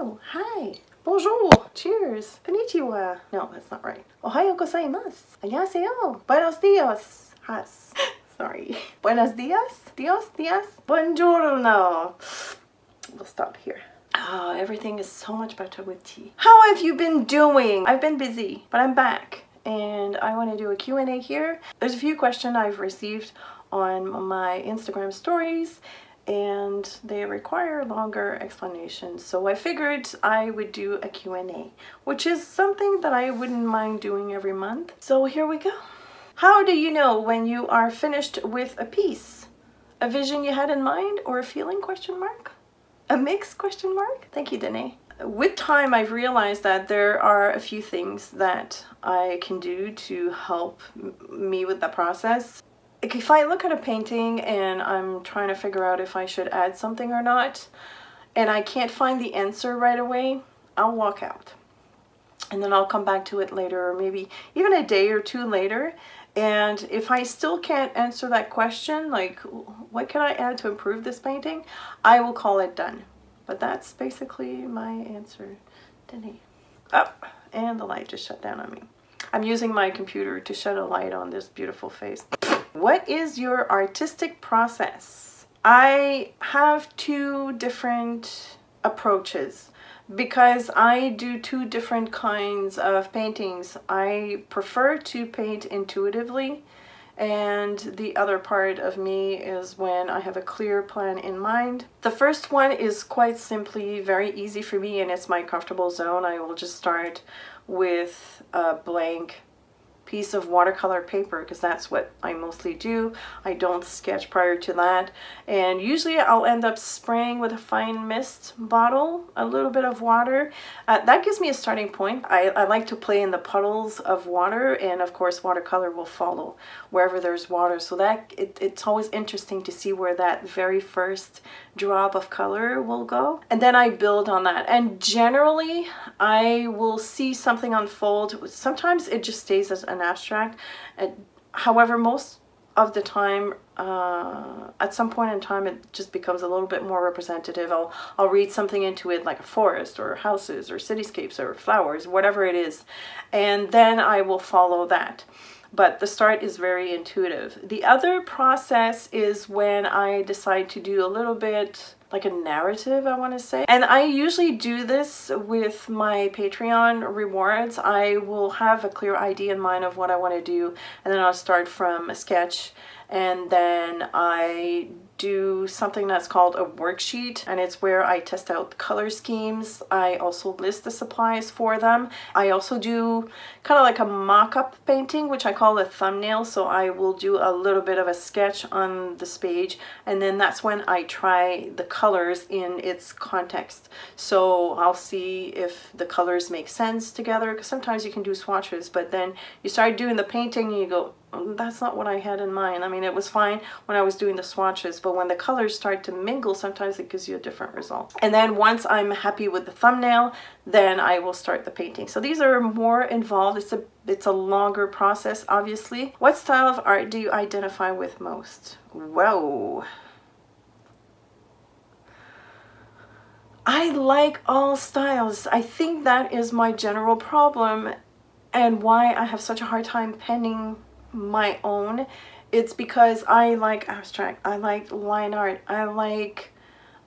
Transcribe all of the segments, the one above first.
Hello, hi, bonjour, cheers, konnichiwa. No, that's not right. Ohayo gozaimasu. Annyeonghaseyo. Buenos dias. Has. Sorry. Buenos dias. Dias. Buongiorno. We'll stop here. Oh, everything is so much better with tea. How have you been doing? I've been busy, but I'm back. And I want to do a Q&A here. There's a few questions I've received on my Instagram stories, and they require longer explanations. So I figured I would do a Q&A, which is something that I wouldn't mind doing every month. So here we go. How do you know when you are finished with a piece? A vision you had in mind, or a feeling, question mark? A mix, question mark? Thank you, Danae. With time, I've realized that there are a few things that I can do to help me with the process. If I look at a painting and I'm trying to figure out if I should add something or not, and I can't find the answer right away, I'll walk out. And then I'll come back to it later, or maybe even a day or two later. And if I still can't answer that question, like what can I add to improve this painting, I will call it done. But that's basically my answer, Denny. Oh, and the light just shut down on me. I'm using my computer to shed a light on this beautiful face. What is your artistic process? I have two different approaches because I do two different kinds of paintings. I prefer to paint intuitively, and the other part of me is when I have a clear plan in mind. The first one is quite simply very easy for me, and it's my comfortable zone. I will just start with a blank piece of watercolor paper because that's what I mostly do. I don't sketch prior to that, and usually I'll end up spraying with a fine mist bottle a little bit of water. That gives me a starting point. I like to play in the puddles of water, and of course watercolor will follow wherever there's water, so that it's always interesting to see where that very first drop of color will go, and then I build on that. And generally I will see something unfold. Sometimes it just stays as an abstract. However, most of the time, at some point in time, it just becomes a little bit more representative. I'll read something into it, like a forest or houses or cityscapes or flowers, whatever it is, and then I will follow that. But the start is very intuitive. The other process is when I decide to do a little bit like a narrative, I want to say. And I usually do this with my Patreon rewards. I will have a clear idea in mind of what I want to do, and then I'll start from a sketch, and then I do something that's called a worksheet, and it's where I test out color schemes. I also list the supplies for them. I also do kind of like a mock-up painting, which I call a thumbnail. So I will do a little bit of a sketch on this page, and then that's when I try the colors in its context. So I'll see if the colors make sense together, because sometimes you can do swatches, but then you start doing the painting and you go, that's not what I had in mind. I mean, it was fine when I was doing the swatches, but when the colors start to mingle, sometimes it gives you a different result. And then once I'm happy with the thumbnail, then I will start the painting. So these are more involved. It's a longer process, obviously. What style of art do you identify with most? Whoa. I like all styles. I think that is my general problem, and why I have such a hard time penning my own. It's because I like abstract, I like line art, I like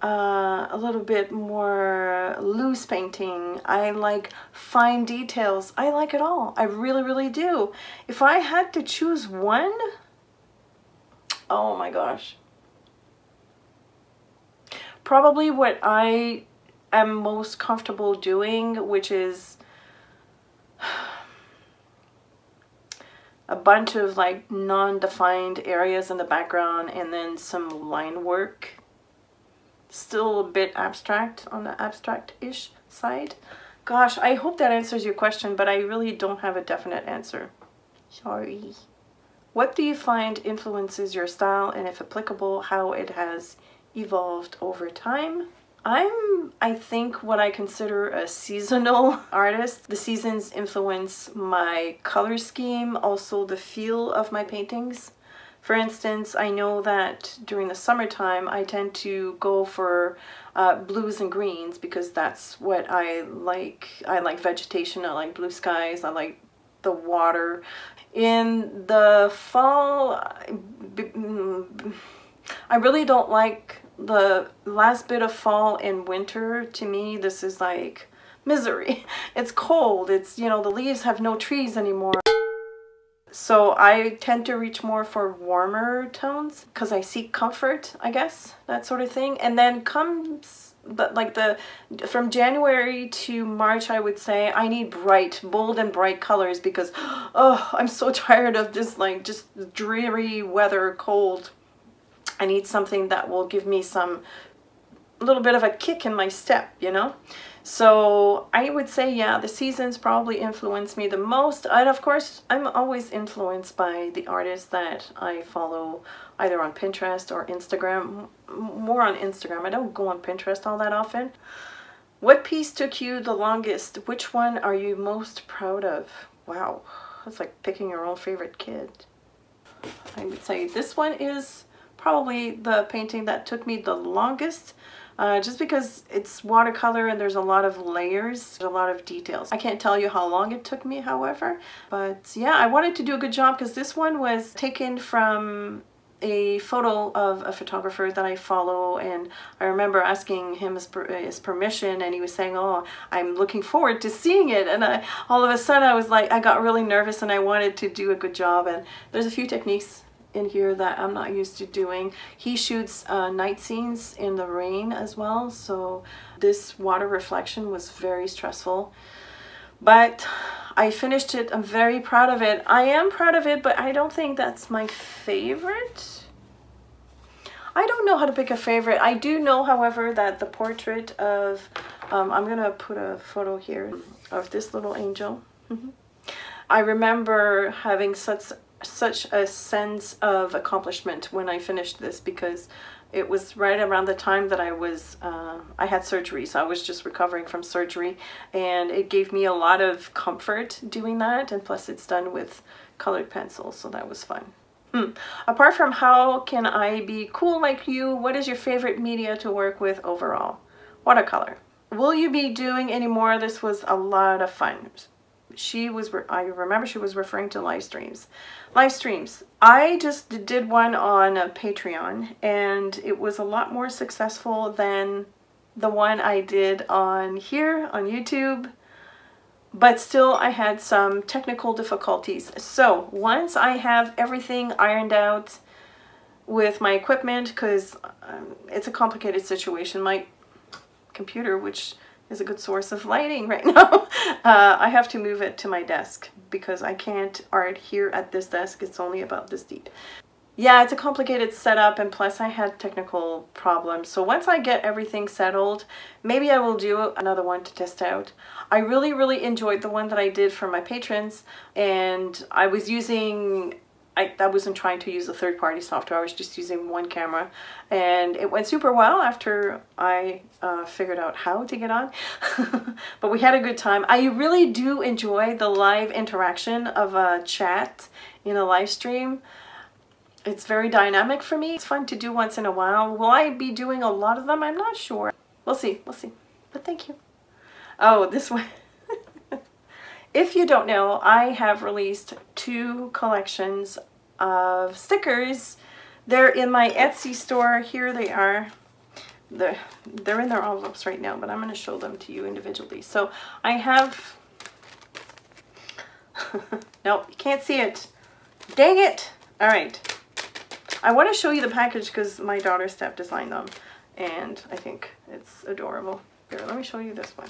a little bit more loose painting, I like fine details. I like it all. I really do. If I had to choose one, oh my gosh, probably what I am most comfortable doing, which is a bunch of like non-defined areas in the background, and then some line work. Still a bit abstract, on the abstract-ish side. Gosh, I hope that answers your question, but I really don't have a definite answer. Sorry. What do you find influences your style, and if applicable, how it has evolved over time? I'm, I think, what I consider a seasonal artist. The seasons influence my color scheme, also the feel of my paintings. For instance, I know that during the summertime I tend to go for blues and greens because that's what I like. I like vegetation, I like blue skies, I like the water. In the fall, I really don't like the last bit of fall and winter. To me, this is like misery. It's cold, it's, you know, the leaves have no trees anymore. So I tend to reach more for warmer tones because I seek comfort, I guess, that sort of thing. And then comes from January to March, I would say I need bright, bold and bright colors because, oh, I'm so tired of this like just dreary weather, cold. I need something that will give me a little bit of a kick in my step, you know? So I would say, yeah, the seasons probably influence me the most. And of course, I'm always influenced by the artists that I follow either on Pinterest or Instagram. More on Instagram. I don't go on Pinterest all that often. What piece took you the longest? Which one are you most proud of? Wow, that's like picking your own favorite kid. I would say this one is probably the painting that took me the longest. Just because it's watercolor and there's a lot of layers, a lot of details. I can't tell you how long it took me, however, but yeah, I wanted to do a good job because this one was taken from a photo of a photographer that I follow, and I remember asking him his permission, and he was saying, oh, I'm looking forward to seeing it, and all of a sudden I was like, I got really nervous and I wanted to do a good job. And there's a few techniques in here that I'm not used to doing. He shoots night scenes in the rain as well, so this water reflection was very stressful, but I finished it. I'm very proud of it. I am proud of it, but I don't think that's my favorite. I don't know how to pick a favorite. I do know, however, that the portrait of I'm gonna put a photo here of this little angel. I remember having such a sense of accomplishment when I finished this because it was right around the time that I had surgery, so I was just recovering from surgery, and it gave me a lot of comfort doing that, and plus it's done with colored pencils, so that was fun. Apart from how can I be cool like you, what is your favorite media to work with overall? Watercolor. Will you be doing any more? This was a lot of fun. I remember she was referring to live streams. Live streams. I just did one on Patreon, and it was a lot more successful than the one I did on here on YouTube, but still I had some technical difficulties. So once I have everything ironed out with my equipment, because it's a complicated situation, my computer, which is a good source of lighting right now, I have to move it to my desk because I can't art here at this desk. It's only about this deep. Yeah, it's a complicated setup, and plus I had technical problems. So once I get everything settled, maybe I will do another one to test out. I really enjoyed the one that I did for my patrons, and I was using I wasn't trying to use a third-party software. I was just using one camera, and it went super well after I figured out how to get on. But we had a good time. I really do enjoy the live interaction of a chat in a live stream. It's very dynamic for me. It's fun to do once in a while. Will I be doing a lot of them? I'm not sure. We'll see. We'll see. But thank you. Oh, this one. If you don't know, I have released 2 collections of stickers. They're in my Etsy store. Here they are. They're in their envelopes right now, but I'm going to show them to you individually. So I have... Nope, you can't see it. Dang it! Alright. I want to show you the package because my daughter Steph designed them, and I think it's adorable. Here, let me show you this one.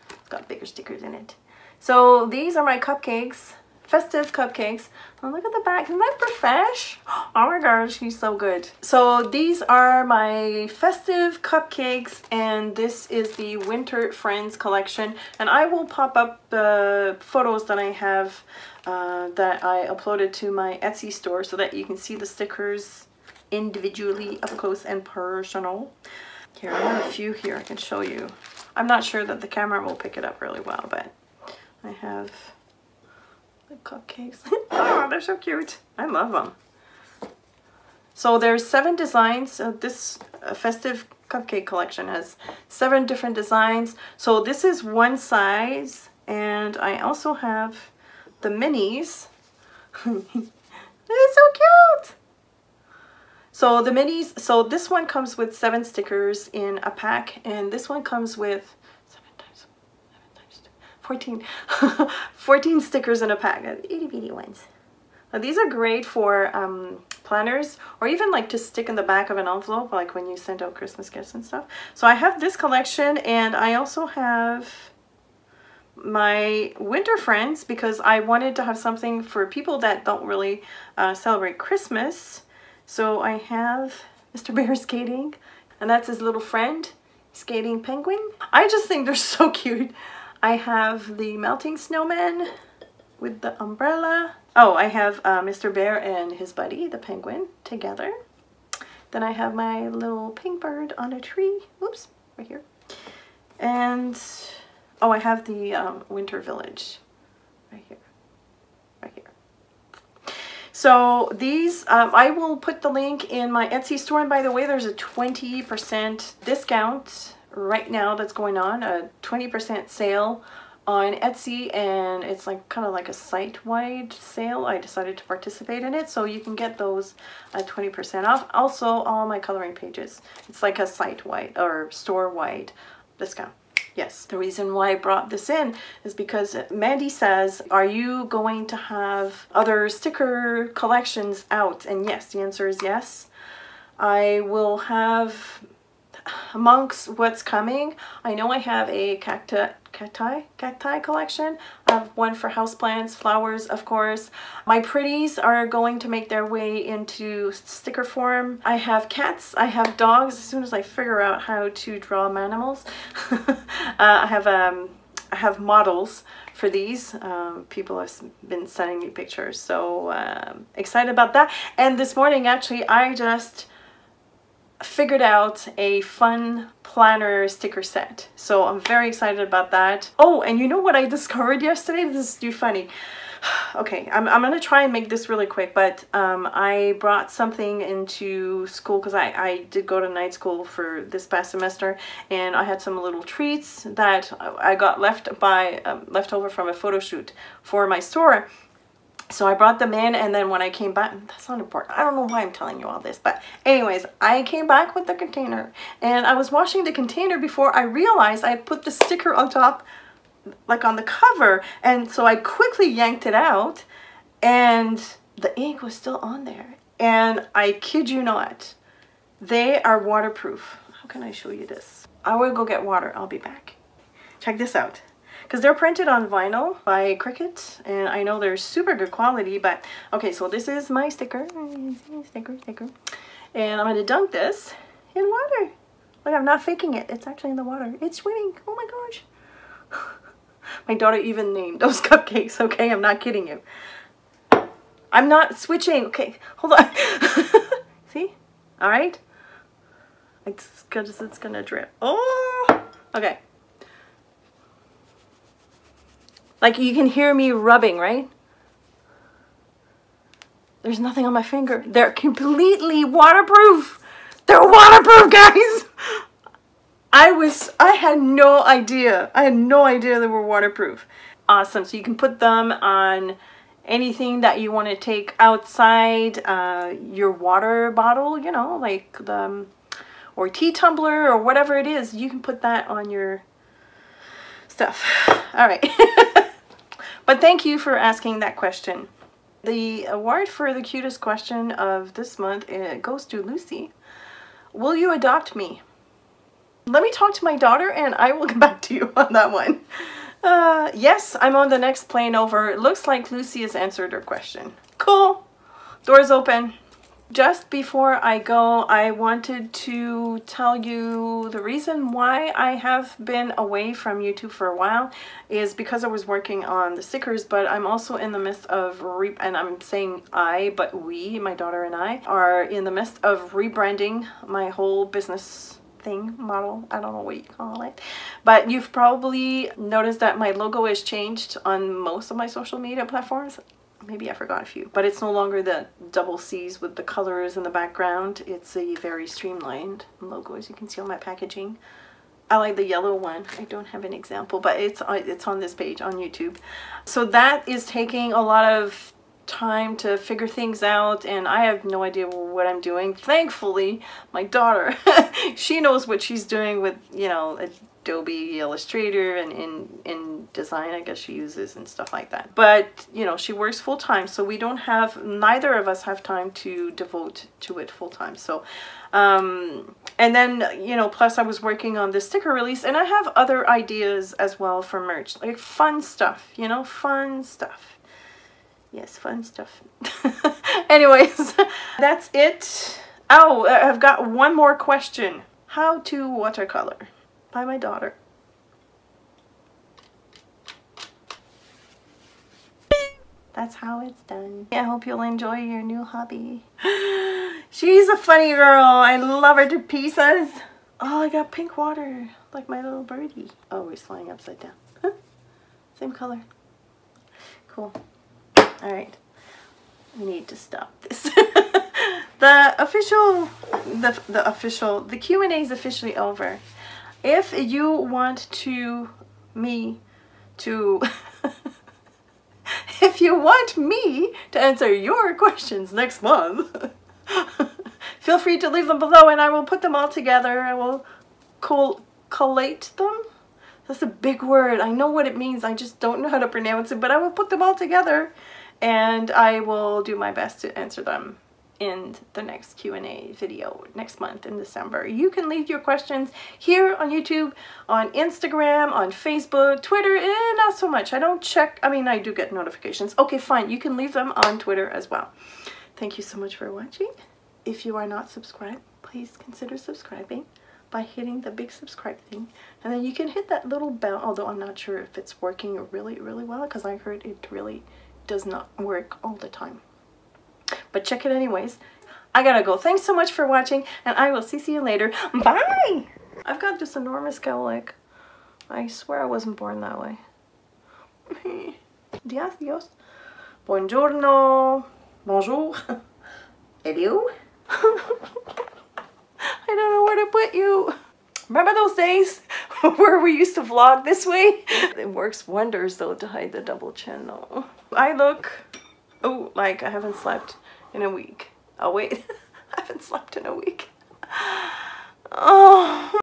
It's got bigger stickers in it. So these are my cupcakes, festive cupcakes. Oh, look at the back. Isn't that profesh? Oh my gosh, he's so good. So these are my festive cupcakes, and this is the Winter Friends collection. And I will pop up the photos that I have that I uploaded to my Etsy store so that you can see the stickers individually, up close and personal. Here, I have a few here I can show you. I'm not sure that the camera will pick it up really well, but I have the cupcakes. Oh, they're so cute. I love them. So there's 7 designs. So this festive cupcake collection has 7 different designs. So this is one size, and I also have the minis. It's so cute. So the minis, so this one comes with 7 stickers in a pack, and this one comes with 14 14 stickers in a pack, itty bitty ones. Now, these are great for planners, or even like to stick in the back of an envelope, like when you send out Christmas gifts and stuff. So I have this collection, and I also have my winter friends, because I wanted to have something for people that don't really celebrate Christmas. So I have Mr. Bear skating, and that's his little friend, skating penguin. I just think they're so cute. I have the melting snowman with the umbrella. Oh, I have Mr. Bear and his buddy, the penguin, together. Then I have my little pink bird on a tree. Oops, right here. And oh, I have the winter village right here. Right here. So these, I will put the link in my Etsy store. And by the way, there's a 20% discount right now that's going on, a 20% sale on Etsy, and it's like kind of like a site-wide sale. I decided to participate in it, so you can get those at 20% off. Also, all my coloring pages. It's like a site-wide or store-wide discount. Yes, the reason why I brought this in is because Mandy says, are you going to have other sticker collections out? And yes, the answer is yes. I will have, amongst what's coming, I know I have a cacti collection. I have one for houseplants, flowers, of course. My pretties are going to make their way into sticker form. I have cats, I have dogs, as soon as I figure out how to draw animals. I have models for these. People have been sending me pictures, so excited about that. And this morning, actually, I just figured out a fun planner sticker set, so I'm very excited about that. Oh, and you know what I discovered yesterday? This is too funny. Okay, I'm gonna try and make this really quick, but I brought something into school, because I did go to night school for this past semester, and I had some little treats that I got left over from a photo shoot for my store. So I brought them in, and then when I came back, that's not important. I don't know why I'm telling you all this, but anyways, I came back with the container, and I was washing the container before I realized I had put the sticker on top, like on the cover, and so I quickly yanked it out, and the ink was still on there. And I kid you not, they are waterproof. How can I show you this? I will go get water. I'll be back. Check this out. Because they're printed on vinyl by Cricut, and I know they're super good quality, but okay, so this is my sticker, and I'm going to dunk this in water. Like, I'm not faking it, it's actually in the water. It's swimming. Oh my gosh. My daughter even named those cupcakes, okay? I'm not kidding you. I'm not switching. Okay, hold on. See? All right? It's gonna drip. Oh! Okay. Like, you can hear me rubbing, right? There's nothing on my finger. They're completely waterproof. They're waterproof, guys. I had no idea. I had no idea they were waterproof. Awesome. So you can put them on anything that you want to take outside, your water bottle, you know, like the, or tea tumbler or whatever it is. You can put that on your stuff. All right. But thank you for asking that question. The award for the cutest question of this month goes to Lucy. Will you adopt me? Let me talk to my daughter and I will get back to you on that one. Yes, I'm on the next plane over. It looks like Lucy has answered her question. Cool. Doors open. Just before I go, I wanted to tell you the reason why I have been away from YouTube for a while is because I was working on the stickers, but I'm also in the midst of, and I'm saying I, but we, my daughter and I, are in the midst of rebranding my whole business thing, model, I don't know what you call it. But you've probably noticed that my logo is changed on most of my social media platforms. maybe I forgot a few, but it's no longer the double C's with the colors in the background. It's a very streamlined logo, as you can see on my packaging. I like the yellow one. I don't have an example, but it's on this page on YouTube. So that is taking a lot of time to figure things out, and I have no idea what I'm doing. Thankfully, my daughter, she knows what she's doing with, you know, Adobe Illustrator and InDesign, I guess she uses, and stuff like that. But, you know, she works full time, so we don't have, neither of us have time to devote to it full time. So, and then, you know, plus I was working on the sticker release, and I have other ideas as well for merch, like fun stuff, you know, fun stuff. Yes, fun stuff. Anyways, that's it. Oh, I've got one more question. How to watercolor by my daughter. That's how it's done. I hope you'll enjoy your new hobby. She's a funny girl. I love her to pieces. Oh, I got pink water, like my little birdie. Oh, he's flying upside down. Same color. Cool. All right, I need to stop this. The Q&A is officially over. If you want if you want me to answer your questions next month, feel free to leave them below, and I will put them all together. I will collate them. That's a big word. I know what it means. I just don't know how to pronounce it, but I will put them all together. And I will do my best to answer them in the next Q&A video next month in December. You can leave your questions here on YouTube, on Instagram, on Facebook, Twitter, and not so much. I don't check. I mean, I do get notifications. Okay, fine. You can leave them on Twitter as well. Thank you so much for watching. If you are not subscribed, please consider subscribing by hitting the big subscribe thing. And then you can hit that little bell, although I'm not sure if it's working really, really well, because I heard it really does not work all the time. But check it anyways. I gotta go. Thanks so much for watching, and I will see you later. Bye! I've got this enormous cowlick. I swear I wasn't born that way. Dios, Dios. Buongiorno. Bonjour. Hello. I don't know where to put you. Remember those days where we used to vlog this way? It works wonders though to hide the double chin though. I look, oh, like I haven't slept in a week. Oh wait, I haven't slept in a week. Oh.